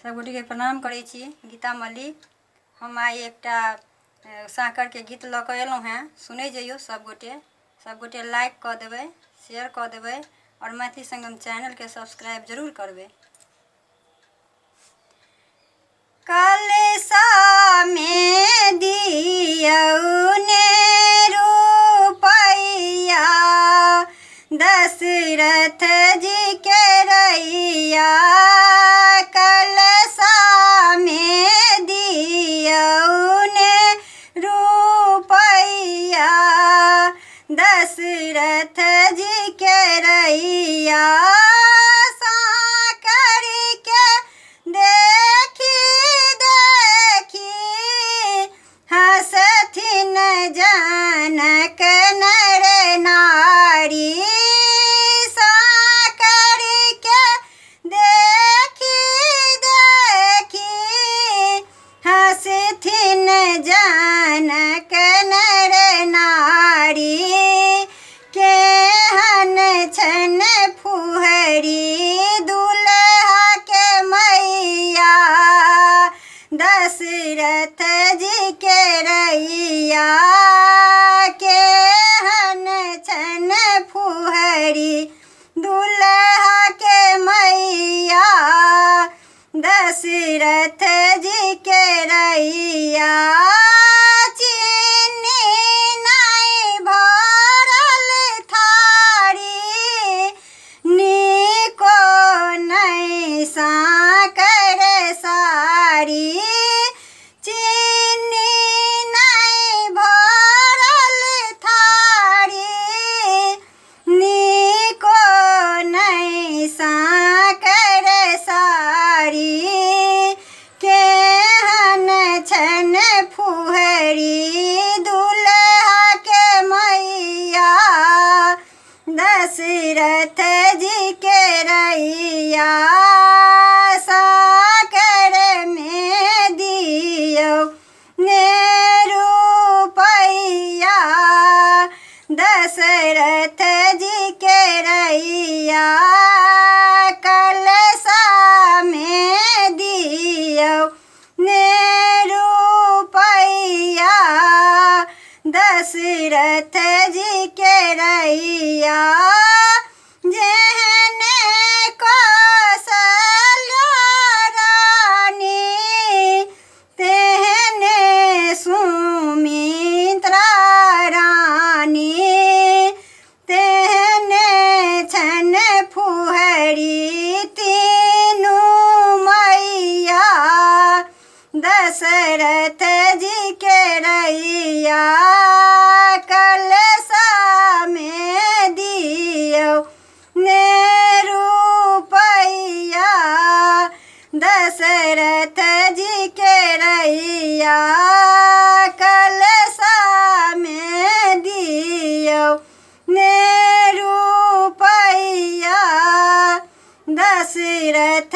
सबगोटे के प्रणाम करै छी। गीता मलिक। हम आइ एकटा साँकर के गीत लऽ कऽ एलहुँ हेँ, सुनै जइयौ सबगोटे लाइक कऽ देबै, शेयर कऽ देबै और मैथिली संगम चैनल के सब्सक्राइब जरूर करबै। कलशा में दियौ ने रुपैया, दशरथ जी के रैया। कलशा में दियौ ने रुपैया, दशरथ जी के रैया। साँकर के देखी देखी हँसथिन जनक नर नारी। साँकर के देखी देखी हँसथिन जनक नर नारी। केहन छन फुहरी दुल्हा के मैया, दशरथ जी के रैया। केहन छन फुहरी दुल्हा के मैया, दशरथ जी के रैया। चीनी नहीं भरल थारी, नीको नहीं साँकर सारी। चीनी नहीं भरल थारी, नीको नहीं साँकर सारी। केहन छन फुहरी दुल्हा के मैया, दशरथ जी के रैया। साँकर में दियौ ने रुपैया, दशरथ जी के रैया। कलशा में दियौ ने रुपैया, दशरथ जी के रैया। जेहने कौशल्या रानी, तेहने सुमित्रा रानी। तेहने छन फुहरी तीनू मैया, दशरथ जी के रैया। कलशा में दियौ ने रुपैया, दशरथ जी के रैया। कलशा में दियौ ने रुपैया, दशरथ